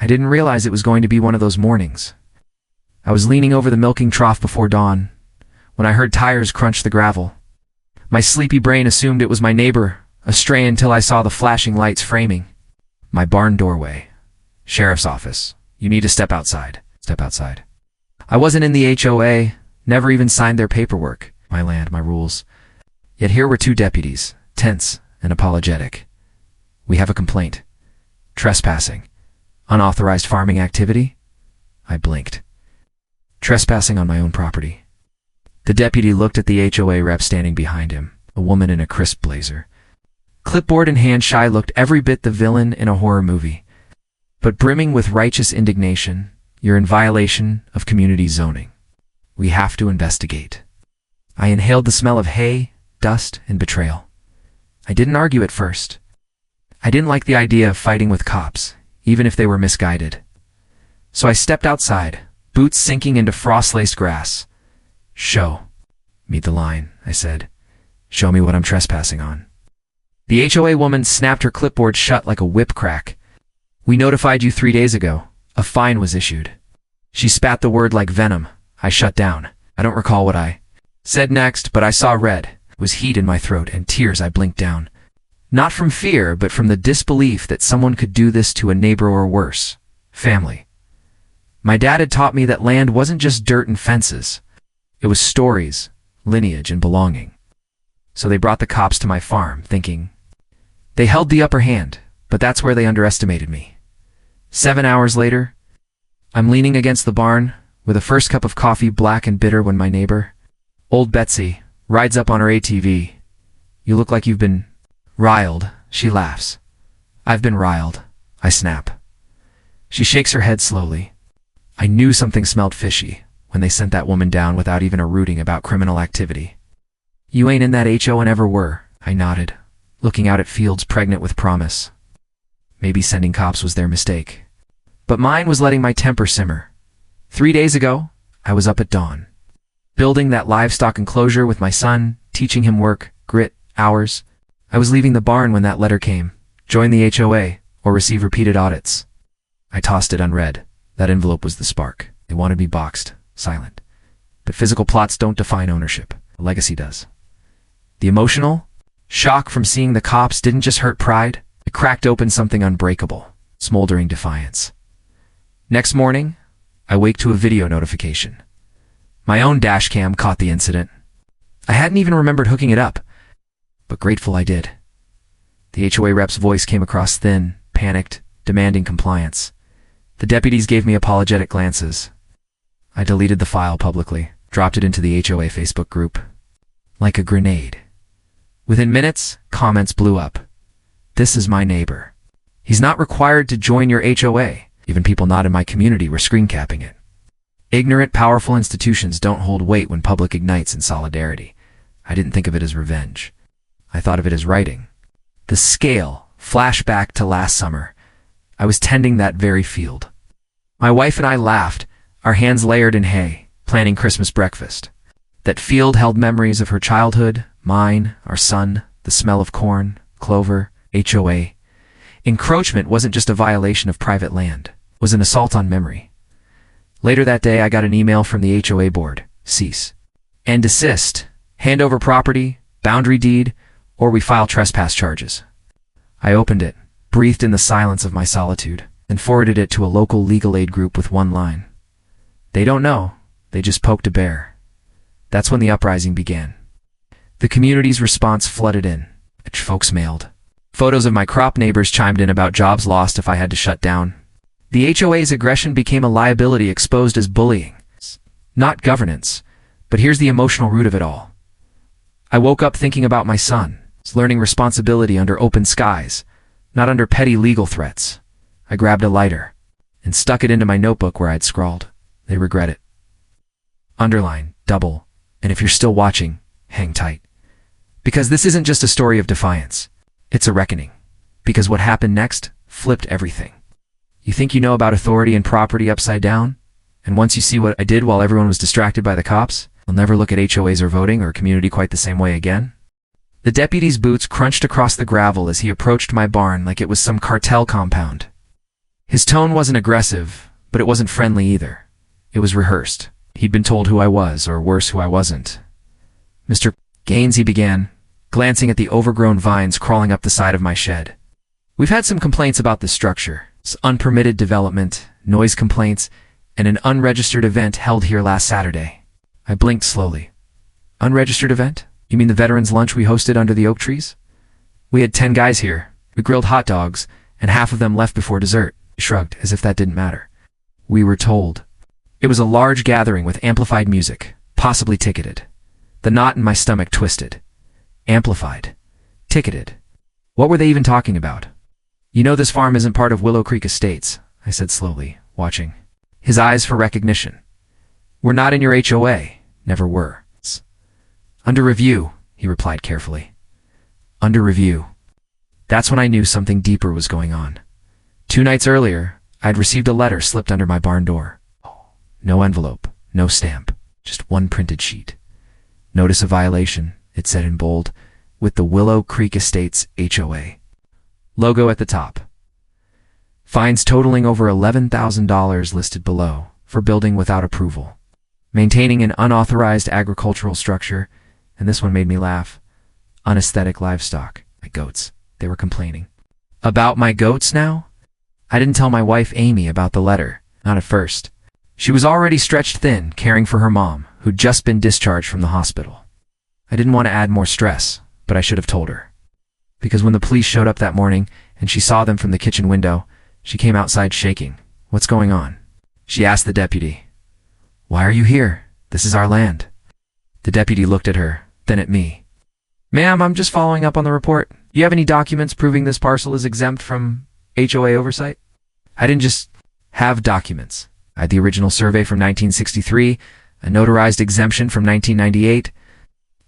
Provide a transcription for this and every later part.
I didn't realize it was going to be one of those mornings. I was leaning over the milking trough before dawn, when I heard tires crunch the gravel. My sleepy brain assumed it was my neighbor, astray until I saw the flashing lights framing my barn doorway. Sheriff's office. You need to step outside. Step outside. I wasn't in the HOA, never even signed their paperwork. My land, my rules. Yet here were two deputies, tense and apologetic. We have a complaint. Trespassing. Unauthorized farming activity? I blinked. Trespassing on my own property. The deputy looked at the HOA rep standing behind him, a woman in a crisp blazer. Clipboard in hand, she looked every bit the villain in a horror movie, but brimming with righteous indignation. You're in violation of community zoning. We have to investigate. I inhaled the smell of hay, dust, and betrayal. I didn't argue at first. I didn't like the idea of fighting with cops, even if they were misguided. So I stepped outside, boots sinking into frost-laced grass. Show me the line, I said. Show me what I'm trespassing on. The HOA woman snapped her clipboard shut like a whip crack. We notified you 3 days ago. A fine was issued. She spat the word like venom. I shut down. I don't recall what I said next, but I saw red. It was heat in my throat and tears. I blinked down. Not from fear, but from the disbelief that someone could do this to a neighbor or worse, family. My dad had taught me that land wasn't just dirt and fences. It was stories, lineage, and belonging. So they brought the cops to my farm, thinking they held the upper hand, but that's where they underestimated me. 7 hours later, I'm leaning against the barn with a first cup of coffee, black and bitter, when my neighbor, old Betsy, rides up on her ATV. You look like you've been riled, she laughs. I've been riled, I snap. She shakes her head slowly. I knew something smelled fishy when they sent that woman down without even a rooting about criminal activity. You ain't in that HO and ever were, I nodded, looking out at fields pregnant with promise. Maybe sending cops was their mistake. But mine was letting my temper simmer. 3 days ago, I was up at dawn, building that livestock enclosure with my son, teaching him work, grit, hours. I was leaving the barn when that letter came. Join the HOA, or receive repeated audits. I tossed it unread. That envelope was the spark. They wanted me boxed, silent. But physical plots don't define ownership. A legacy does. The emotional shock from seeing the cops didn't just hurt pride. It cracked open something unbreakable, smoldering defiance. Next morning, I wake to a video notification. My own dash cam caught the incident. I hadn't even remembered hooking it up, but grateful I did. The HOA rep's voice came across thin, panicked, demanding compliance. The deputies gave me apologetic glances. I deleted the file publicly, dropped it into the HOA Facebook group. Like a grenade. Within minutes, comments blew up. This is my neighbor. He's not required to join your HOA. Even people not in my community were screen capping it. Ignorant, powerful institutions don't hold weight when public ignites in solidarity. I didn't think of it as revenge. I thought of it as writing. The scale flashed back to last summer. I was tending that very field. My wife and I laughed, our hands layered in hay, planning Christmas breakfast. That field held memories of her childhood, mine, our son, the smell of corn, clover, HOA. Encroachment wasn't just a violation of private land, it was an assault on memory. Later that day, I got an email from the HOA board. Cease and desist. Hand over property, boundary deed, or we file trespass charges. I opened it, breathed in the silence of my solitude, and forwarded it to a local legal aid group with one line. They don't know, they just poked a bear. That's when the uprising began. The community's response flooded in. Folks mailed. Photos of my crop neighbors chimed in about jobs lost if I had to shut down. The HOA's aggression became a liability exposed as bullying, not governance. But here's the emotional root of it all. I woke up thinking about my son, learning responsibility under open skies, not under petty legal threats. I grabbed a lighter and stuck it into my notebook where I'd scrawled, "They regret it." Underline, double, and if you're still watching, hang tight. Because this isn't just a story of defiance. It's a reckoning. Because what happened next flipped everything. You think you know about authority and property upside down? And once you see what I did while everyone was distracted by the cops, you'll never look at HOAs or voting or community quite the same way again. The deputy's boots crunched across the gravel as he approached my barn like it was some cartel compound. His tone wasn't aggressive, but it wasn't friendly either. It was rehearsed. He'd been told who I was, or worse, who I wasn't. "Mr. Gaines," he began, glancing at the overgrown vines crawling up the side of my shed. "We've had some complaints about this structure. It's unpermitted development, noise complaints, and an unregistered event held here last Saturday." I blinked slowly. "Unregistered event? You mean the veterans' lunch we hosted under the oak trees? We had 10 guys here. We grilled hot dogs, and half of them left before dessert." He shrugged, as if that didn't matter. "We were told." It was a large gathering with amplified music, possibly ticketed. The knot in my stomach twisted. Amplified. Ticketed. What were they even talking about? "You know this farm isn't part of Willow Creek Estates," I said slowly, watching. His eyes for recognition. "We're not in your HOA. Never were." "Under review," he replied carefully. "Under review." That's when I knew something deeper was going on. 2 nights earlier, I'd received a letter slipped under my barn door. No envelope, no stamp, just one printed sheet. "Notice of violation," it said in bold, with the Willow Creek Estates HOA logo at the top. Fines totaling over $11,000 listed below for building without approval. Maintaining an unauthorized agricultural structure, and this one made me laugh. Unaesthetic livestock. My goats. They were complaining. About my goats now? I didn't tell my wife Amy about the letter, not at first. She was already stretched thin, caring for her mom, who'd just been discharged from the hospital. I didn't want to add more stress, but I should have told her. Because when the police showed up that morning, and she saw them from the kitchen window, she came outside shaking. "What's going on?" She asked the deputy. "Why are you here? This is our land." The deputy looked at her, then at me. "Ma'am, I'm just following up on the report. Do you have any documents proving this parcel is exempt from HOA oversight?" I didn't just have documents. I had the original survey from 1963, a notarized exemption from 1998,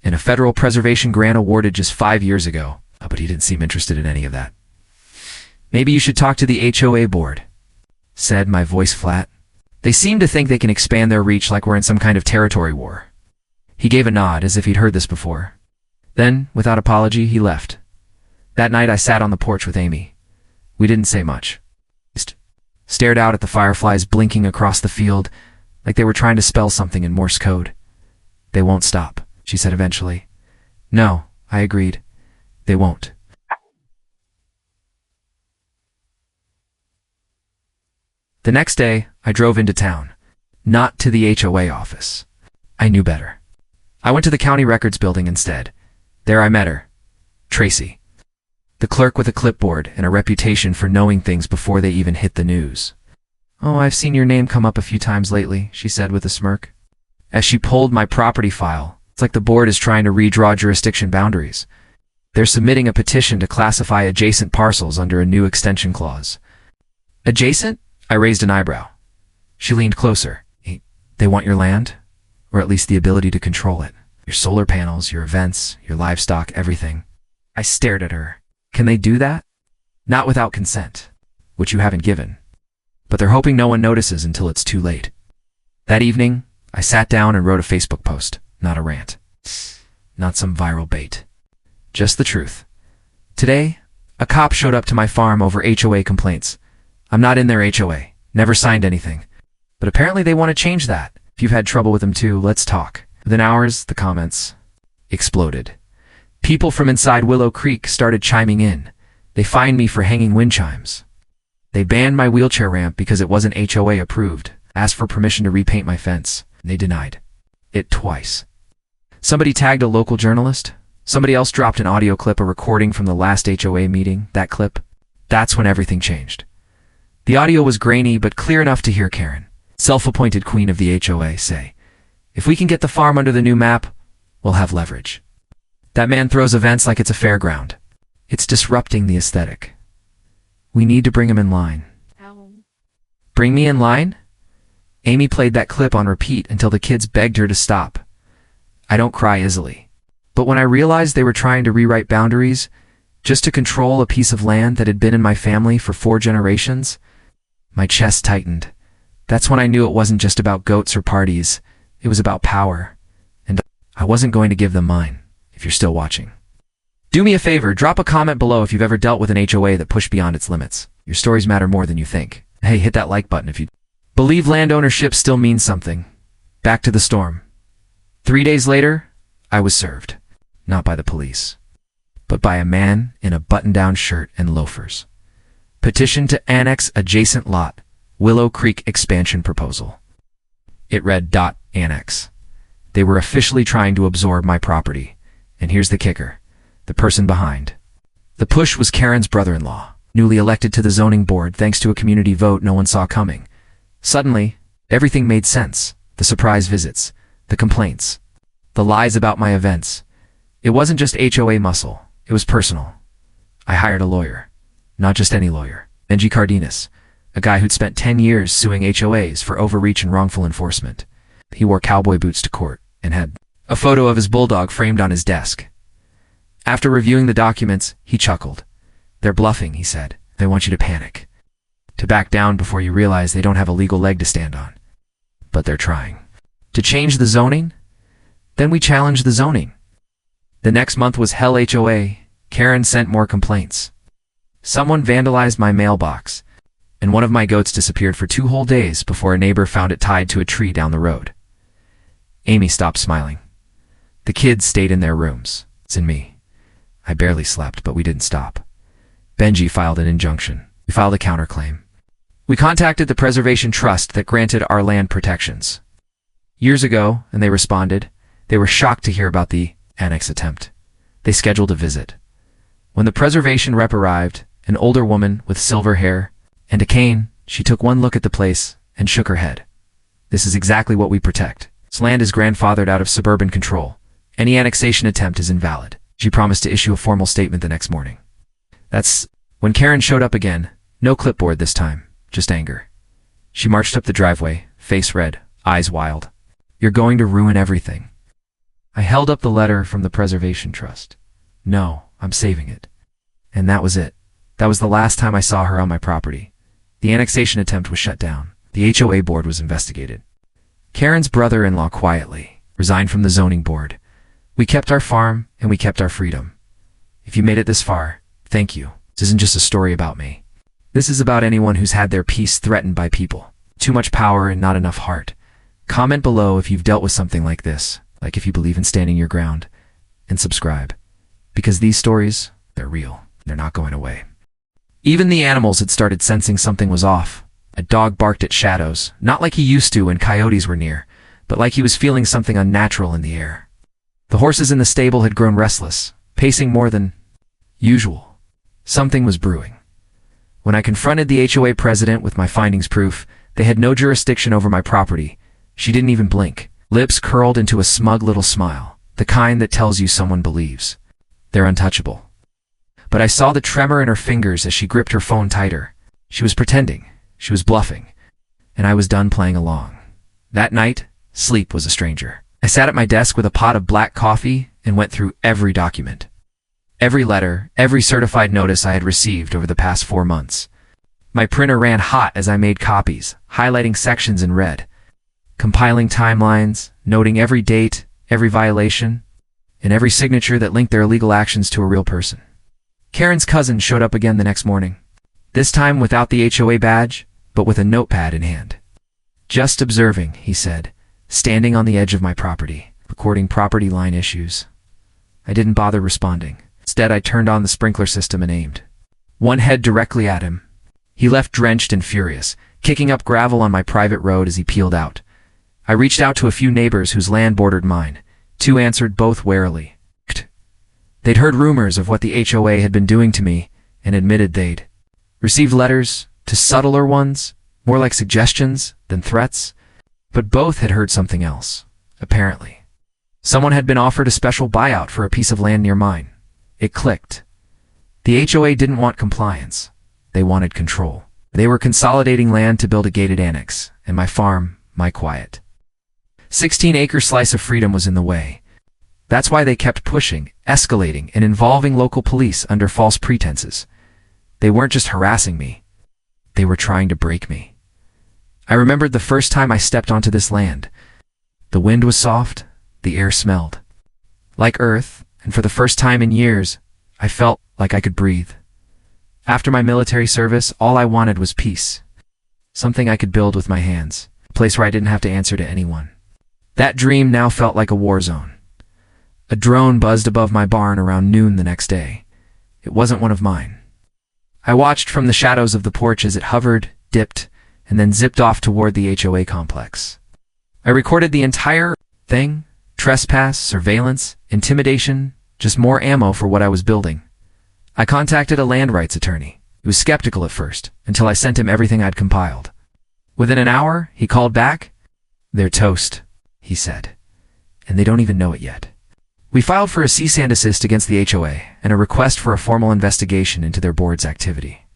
and a federal preservation grant awarded just 5 years ago. But he didn't seem interested in any of that. "Maybe you should talk to the HOA board," said, my voice flat. "They seem to think they can expand their reach like we're in some kind of territory war." He gave a nod as if he'd heard this before. Then, without apology, he left. That night I sat on the porch with Amy. We didn't say much. Just stared out at the fireflies blinking across the field like they were trying to spell something in Morse code. "They won't stop," she said eventually. "No," I agreed. "They won't." The next day, I drove into town. Not to the HOA office. I knew better. I went to the county records building instead. There I met her. Tracy. The clerk with a clipboard and a reputation for knowing things before they even hit the news. "Oh, I've seen your name come up a few times lately," she said with a smirk. As she pulled my property file, it's like the board is trying to redraw jurisdiction boundaries. They're submitting a petition to classify adjacent parcels under a new extension clause. "Adjacent?" I raised an eyebrow. She leaned closer. "They want your land? Or at least the ability to control it. Your solar panels, your events, your livestock, everything." I stared at her. "Can they do that?" "Not without consent, which you haven't given. But they're hoping no one notices until it's too late." That evening, I sat down and wrote a Facebook post, not a rant. Not some viral bait. Just the truth. Today, a cop showed up to my farm over HOA complaints. I'm not in their HOA, never signed anything. But apparently they want to change that. If you've had trouble with them too, let's talk. Within hours, the comments exploded. People from inside Willow Creek started chiming in. They fined me for hanging wind chimes. They banned my wheelchair ramp because it wasn't HOA approved, asked for permission to repaint my fence, and they denied it twice. Somebody tagged a local journalist. Somebody else dropped an audio clip, a recording from the last HOA meeting, that clip. That's when everything changed. The audio was grainy but clear enough to hear Karen, self-appointed queen of the HOA, say, "If we can get the farm under the new map, we'll have leverage. That man throws events like it's a fairground. It's disrupting the aesthetic. We need to bring him in line." Bring me in line? Amy played that clip on repeat until the kids begged her to stop. I don't cry easily. But when I realized they were trying to rewrite boundaries just to control a piece of land that had been in my family for 4 generations, my chest tightened. That's when I knew it wasn't just about goats or parties. It was about power. And I wasn't going to give them mine, if you're still watching. Do me a favor, drop a comment below if you've ever dealt with an HOA that pushed beyond its limits. Your stories matter more than you think. Hey, hit that like button if you believe land ownership still means something. Back to the storm. 3 days later, I was served. Not by the police, but by a man in a button-down shirt and loafers. Petition to annex adjacent lot, Willow Creek expansion proposal. It read, "Annex." They were officially trying to absorb my property. And here's the kicker. The person behind. The push was Karen's brother-in-law, newly elected to the zoning board thanks to a community vote no one saw coming. Suddenly, everything made sense. The surprise visits, the complaints, the lies about my events. It wasn't just HOA muscle. It was personal. I hired a lawyer. Not just any lawyer. Benji Cardenas, a guy who'd spent 10 years suing HOAs for overreach and wrongful enforcement. He wore cowboy boots to court and had a photo of his bulldog framed on his desk. After reviewing the documents, he chuckled. "They're bluffing," he said. "They want you to panic, to back down before you realize they don't have a legal leg to stand on. But they're trying. To change the zoning? Then we challenged the zoning." The next month was hell HOA. Karen sent more complaints. Someone vandalized my mailbox, and one of my goats disappeared for 2 whole days before a neighbor found it tied to a tree down the road. Amy stopped smiling. The kids stayed in their rooms. It's in me. I barely slept, but we didn't stop. Benji filed an injunction. We filed a counterclaim. We contacted the Preservation Trust that granted our land protections years ago, and they responded. They were shocked to hear about the annex attempt. They scheduled a visit. When the preservation rep arrived, an older woman with silver hair and a cane, she took one look at the place and shook her head. "This is exactly what we protect. This land is grandfathered out of suburban control. Any annexation attempt is invalid." She promised to issue a formal statement the next morning. That's when Karen showed up again. No clipboard this time, just anger. She marched up the driveway, face red, eyes wild. "You're going to ruin everything." I held up the letter from the Preservation Trust. "No, I'm saving it." And that was it. That was the last time I saw her on my property. The annexation attempt was shut down. The HOA board was investigated. Karen's brother-in-law quietly resigned from the zoning board. We kept our farm, and we kept our freedom. If you made it this far, thank you. This isn't just a story about me. This is about anyone who's had their peace threatened by people. Too much power and not enough heart. Comment below if you've dealt with something like this, like if you believe in standing your ground, and subscribe. Because these stories, they're real. They're not going away. Even the animals had started sensing something was off. A dog barked at shadows, not like he used to when coyotes were near, but like he was feeling something unnatural in the air. The horses in the stable had grown restless, pacing more than usual. Something was brewing. When I confronted the HOA president with my findings proof, they had no jurisdiction over my property. She didn't even blink, lips curled into a smug little smile, the kind that tells you someone believes. They're untouchable. But I saw the tremor in her fingers as she gripped her phone tighter. She was pretending. She was bluffing. And I was done playing along. That night, sleep was a stranger. I sat at my desk with a pot of black coffee and went through every document. Every letter, every certified notice I had received over the past 4 months. My printer ran hot as I made copies, highlighting sections in red, compiling timelines, noting every date, every violation, and every signature that linked their illegal actions to a real person. Karen's cousin showed up again the next morning. This time without the HOA badge, but with a notepad in hand. "Just observing," he said, standing on the edge of my property, recording property line issues. I didn't bother responding. Instead, I turned on the sprinkler system and aimed. One head directly at him. He left drenched and furious, kicking up gravel on my private road as he peeled out. I reached out to a few neighbors whose land bordered mine. 2 answered, both warily. They'd heard rumors of what the HOA had been doing to me and admitted they'd received letters, to subtler ones, more like suggestions than threats. But both had heard something else, apparently. Someone had been offered a special buyout for a piece of land near mine. It clicked. The HOA didn't want compliance. They wanted control. They were consolidating land to build a gated annex, and my farm, my quiet 16-acre slice of freedom was in the way. That's why they kept pushing, escalating, and involving local police under false pretenses. They weren't just harassing me. They were trying to break me. I remembered the first time I stepped onto this land. The wind was soft, the air smelled like earth, and for the first time in years, I felt like I could breathe. After my military service, all I wanted was peace. something I could build with my hands, a place where I didn't have to answer to anyone. That dream now felt like a war zone. A drone buzzed above my barn around noon the next day. It wasn't one of mine. I watched from the shadows of the porch as it hovered, dipped, and then zipped off toward the HOA complex. I recorded the entire thing: trespass, surveillance, intimidation, just more ammo for what I was building. I contacted a land rights attorney. He was skeptical at first, until I sent him everything I'd compiled. Within an hour, he called back. "They're toast," he said, "and they don't even know it yet." We filed for a cease and desist against the HOA and a request for a formal investigation into their board's activity.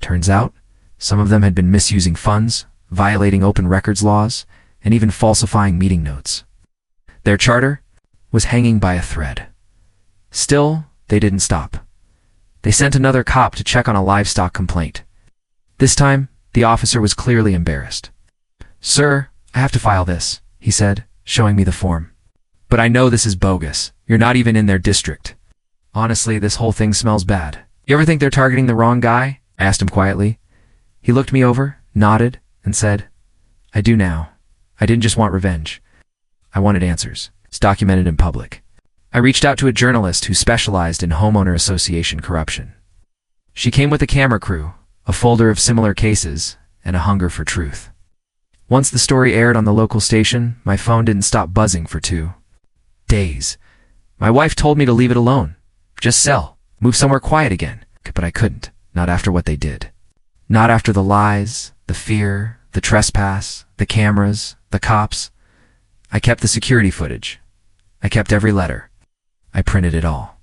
Turns out, some of them had been misusing funds, violating open records laws, and even falsifying meeting notes. Their charter was hanging by a thread. Still, they didn't stop. They sent another cop to check on a livestock complaint. This time, the officer was clearly embarrassed. "Sir, I have to file this," he said, showing me the form. "But I know this is bogus. You're not even in their district. Honestly, this whole thing smells bad. You ever think they're targeting the wrong guy?" I asked him quietly. He looked me over, nodded, and said, "I do now. I didn't just want revenge. I wanted answers. It's documented in public." I reached out to a journalist who specialized in homeowner association corruption. She came with a camera crew, a folder of similar cases, and a hunger for truth. Once the story aired on the local station, my phone didn't stop buzzing for 2 days. My wife told me to leave it alone. Just sell. Move somewhere quiet again. But I couldn't. Not after what they did. Not after the lies, the fear, the trespass, the cameras, the cops. I kept the security footage. I kept every letter. I printed it all.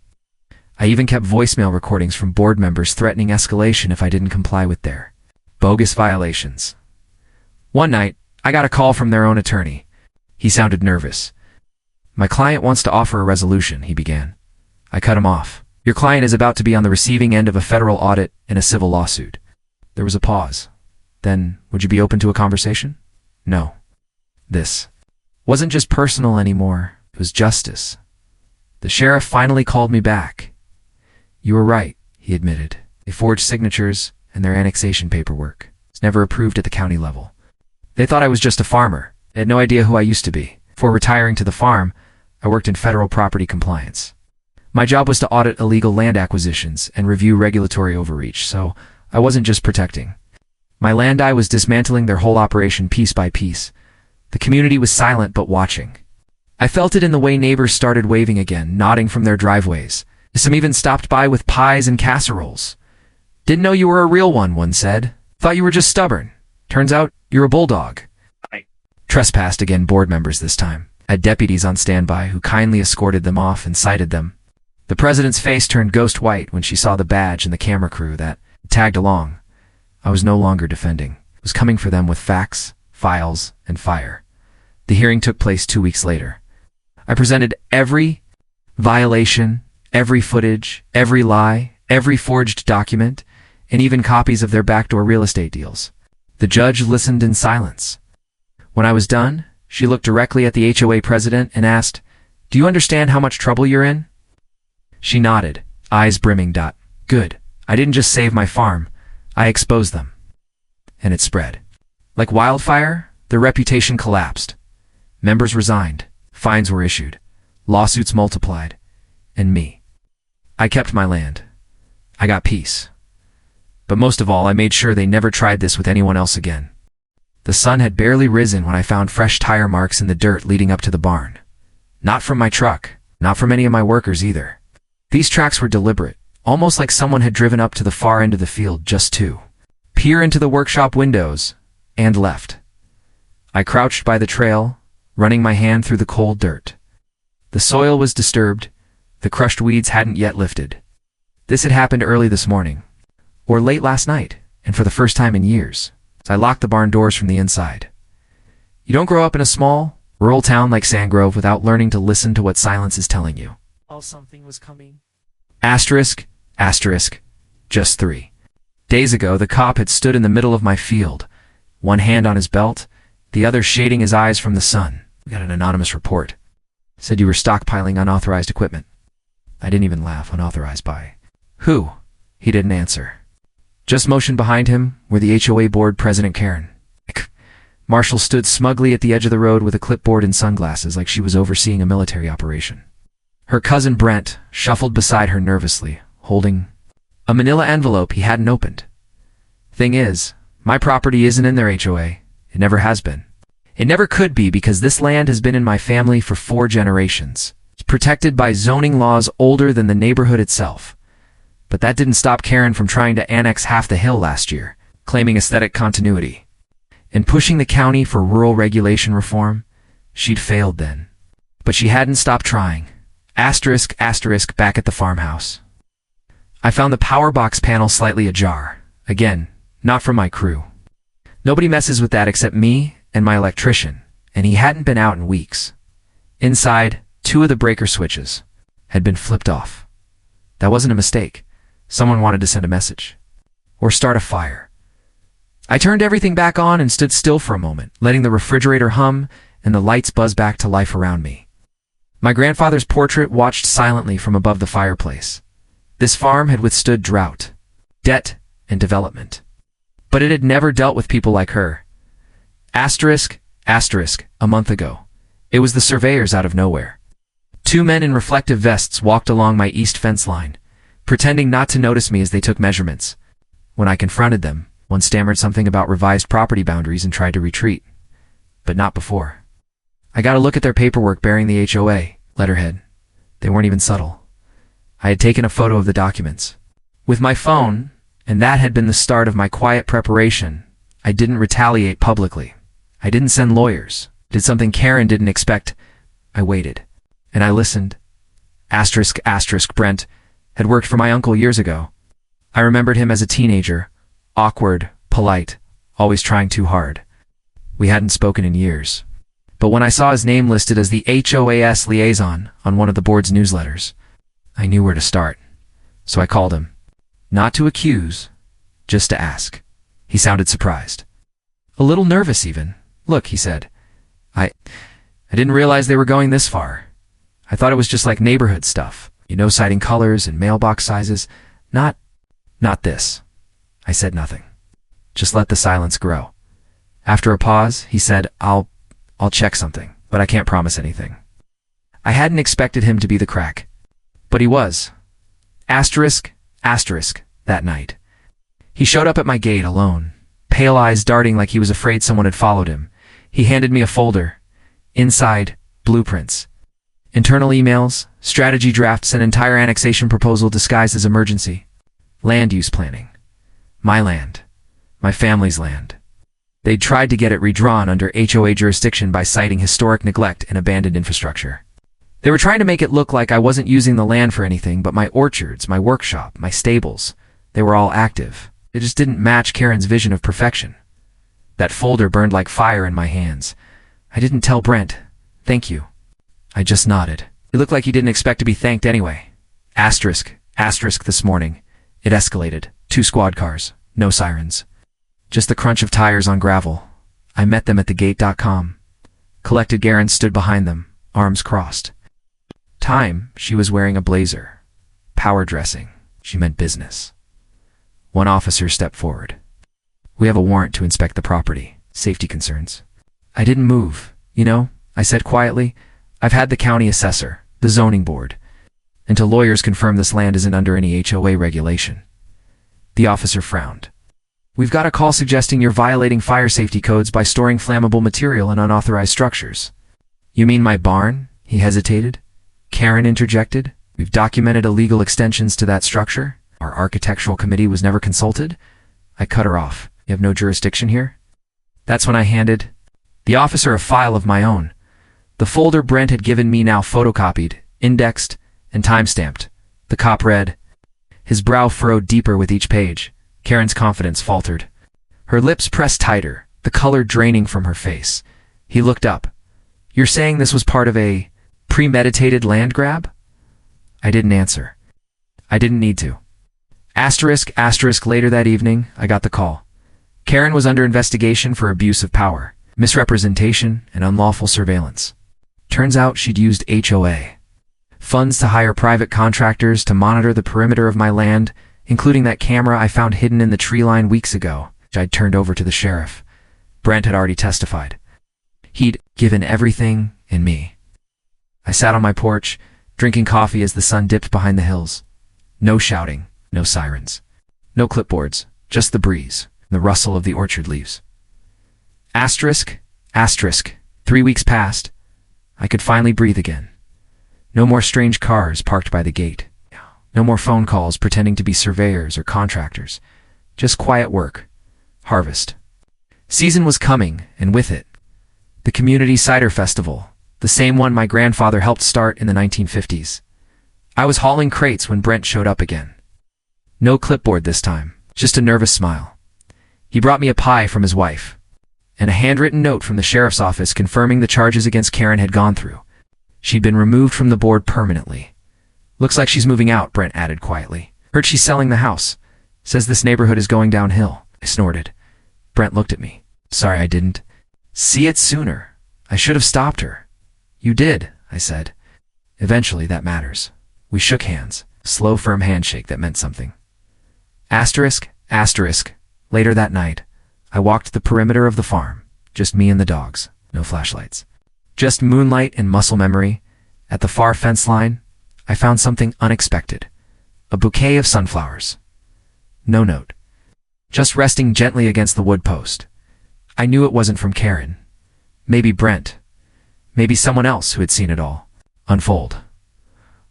I even kept voicemail recordings from board members threatening escalation if I didn't comply with their bogus violations. One night, I got a call from their own attorney. He sounded nervous. "My client wants to offer a resolution," he began. I cut him off. "Your client is about to be on the receiving end of a federal audit and a civil lawsuit." There was a pause. "Then, would you be open to a conversation?" "No." This wasn't just personal anymore. It was justice. The sheriff finally called me back. "You were right," he admitted. "They forged signatures, and their annexation paperwork. It's never approved at the county level. They thought I was just a farmer. They had no idea who I used to be. Before retiring to the farm, I worked in federal property compliance. My job was to audit illegal land acquisitions and review regulatory overreach, so I wasn't just protecting. My land I was dismantling their whole operation piece by piece. The community was silent but watching. I felt it in the way neighbors started waving again, nodding from their driveways. Some even stopped by with pies and casseroles. "Didn't know you were a real one said. "Thought you were just stubborn. Turns out you're a bulldog." I trespassed again, board members this time. I had deputies on standby who kindly escorted them off and cited them. The president's face turned ghost white when she saw the badge and the camera crew that tagged along. I was no longer defending. I was coming for them with facts, files, and fire. The hearing took place 2 weeks later. I presented every violation, every footage, every lie, every forged document, and even copies of their backdoor real estate deals. The judge listened in silence. When I was done, she looked directly at the HOA president and asked, "Do you understand how much trouble you're in?" She nodded, eyes brimming. "Good. I didn't just save my farm. I exposed them." And it spread. Like wildfire, their reputation collapsed. Members resigned. Fines were issued. Lawsuits multiplied. And me. I kept my land. I got peace. But most of all, I made sure they never tried this with anyone else again. The sun had barely risen when I found fresh tire marks in the dirt leading up to the barn. Not from my truck. Not from any of my workers either. These tracks were deliberate, almost like someone had driven up to the far end of the field just to peer into the workshop windows, and left. I crouched by the trail, running my hand through the cold dirt. The soil was disturbed. The crushed weeds hadn't yet lifted. This had happened early this morning, or late last night, and for the first time in years. So I locked the barn doors from the inside. You don't grow up in a small, rural town like Sandgrove without learning to listen to what silence is telling you. Something was coming. Asterisk, asterisk, just 3 days ago, the cop had stood in the middle of my field, one hand on his belt, the other shading his eyes from the sun. We got an anonymous report. Said you were stockpiling unauthorized equipment. I didn't even laugh. Unauthorized by who? He didn't answer. Just motioned behind him were the HOA board president Karen. Marshall stood smugly at the edge of the road with a clipboard and sunglasses like she was overseeing a military operation. Her cousin Brent shuffled beside her nervously, holding a manila envelope he hadn't opened. Thing is, my property isn't in their HOA. It never has been. It never could be because this land has been in my family for 4 generations. It's protected by zoning laws older than the neighborhood itself. But that didn't stop Karen from trying to annex half the hill last year, claiming aesthetic continuity. And pushing the county for rural regulation reform, she'd failed then. But she hadn't stopped trying. Asterisk, asterisk, back at the farmhouse. I found the power box panel slightly ajar. Again, not from my crew. Nobody messes with that except me and my electrician, and he hadn't been out in weeks. Inside, 2 of the breaker switches had been flipped off. That wasn't a mistake. Someone wanted to send a message. Or start a fire. I turned everything back on and stood still for a moment, letting the refrigerator hum and the lights buzz back to life around me. My grandfather's portrait watched silently from above the fireplace. This farm had withstood drought, debt, and development. But it had never dealt with people like her. Asterisk, asterisk, a month ago. It was the surveyors out of nowhere. 2 men in reflective vests walked along my east fence line, pretending not to notice me as they took measurements. When I confronted them, one stammered something about revised property boundaries and tried to retreat. But not before. I got a look at their paperwork bearing the HOA letterhead. They weren't even subtle. I had taken a photo of the documents with my phone, and that had been the start of my quiet preparation. I didn't retaliate publicly. I didn't send lawyers. Did something Karen didn't expect. I waited. And I listened. Asterisk, asterisk, Brent had worked for my uncle years ago. I remembered him as a teenager. Awkward, polite, always trying too hard. We hadn't spoken in years. But when I saw his name listed as the HOAS liaison on one of the board's newsletters, I knew where to start. So I called him. Not to accuse, just to ask. He sounded surprised. A little nervous even. Look, he said. I didn't realize they were going this far. I thought it was just like neighborhood stuff. Citing colors and mailbox sizes. Not this. I said nothing. Just let the silence grow. After a pause, he said, I'll check something, but I can't promise anything. I hadn't expected him to be the crack. But he was. Asterisk, asterisk, that night. He showed up at my gate alone, pale eyes darting like he was afraid someone had followed him. He handed me a folder. Inside, blueprints. Internal emails, strategy drafts, an entire annexation proposal disguised as emergency. Land use planning. My land. My family's land. They'd tried to get it redrawn under HOA jurisdiction by citing historic neglect and abandoned infrastructure. They were trying to make it look like I wasn't using the land for anything but my orchards, my workshop, my stables. They were all active. It just didn't match Karen's vision of perfection. That folder burned like fire in my hands. I didn't tell Brent, thank you. I just nodded. It looked like he didn't expect to be thanked anyway. Asterisk, asterisk this morning. It escalated. 2 squad cars. No sirens. Just the crunch of tires on gravel. I met them at the gate.com. Collected Garen stood behind them, arms crossed. Time, she was wearing a blazer. Power dressing. She meant business. One officer stepped forward. We have a warrant to inspect the property. Safety concerns. I didn't move. I said quietly, I've had the county assessor, the zoning board, until lawyers confirm this land isn't under any HOA regulation. The officer frowned. We've got a call suggesting you're violating fire safety codes by storing flammable material in unauthorized structures. You mean my barn? He hesitated. Karen interjected. We've documented illegal extensions to that structure. Our architectural committee was never consulted. I cut her off. You have no jurisdiction here? That's when I handed the officer a file of my own. The folder Brent had given me now photocopied, indexed, and time-stamped. The cop read. His brow furrowed deeper with each page. Karen's confidence faltered. Her lips pressed tighter, the color draining from her face. He looked up. You're saying this was part of a premeditated land grab? I didn't answer. I didn't need to. Asterisk, asterisk, later that evening, I got the call. Karen was under investigation for abuse of power, misrepresentation, and unlawful surveillance. Turns out she'd used HOA funds to hire private contractors to monitor the perimeter of my land, including that camera I found hidden in the tree line weeks ago, which I'd turned over to the sheriff. Brent had already testified. He'd given everything in me. I sat on my porch, drinking coffee as the sun dipped behind the hills. No shouting, no sirens, no clipboards, just the breeze, the rustle of the orchard leaves. Asterisk, asterisk, 3 weeks passed. I could finally breathe again. No more strange cars parked by the gate. No more phone calls pretending to be surveyors or contractors. Just quiet work. Harvest. Season was coming, and with it, the community cider festival, the same one my grandfather helped start in the 1950s. I was hauling crates when Brent showed up again. No clipboard this time, just a nervous smile. He brought me a pie from his wife, and a handwritten note from the sheriff's office confirming the charges against Karen had gone through. She'd been removed from the board permanently. Looks like she's moving out, Brent added quietly. Heard she's selling the house. Says this neighborhood is going downhill. I snorted. Brent looked at me. Sorry I didn't see it sooner. I should have stopped her. You did, I said. Eventually that matters. We shook hands. Slow, firm handshake that meant something. Asterisk, asterisk. Later that night, I walked the perimeter of the farm. Just me and the dogs. No flashlights. Just moonlight and muscle memory. At the far fence line, I found something unexpected. A bouquet of sunflowers. No note. Just resting gently against the wood post. I knew it wasn't from Karen. Maybe Brent. Maybe someone else who had seen it all unfold.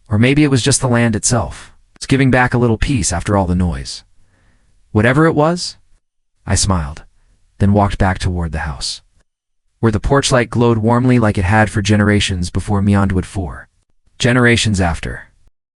Or maybe it was just the land itself. It's giving back a little peace after all the noise. Whatever it was, I smiled, then walked back toward the house, where the porch light glowed warmly like it had for generations before Meondwood 4. Generations after.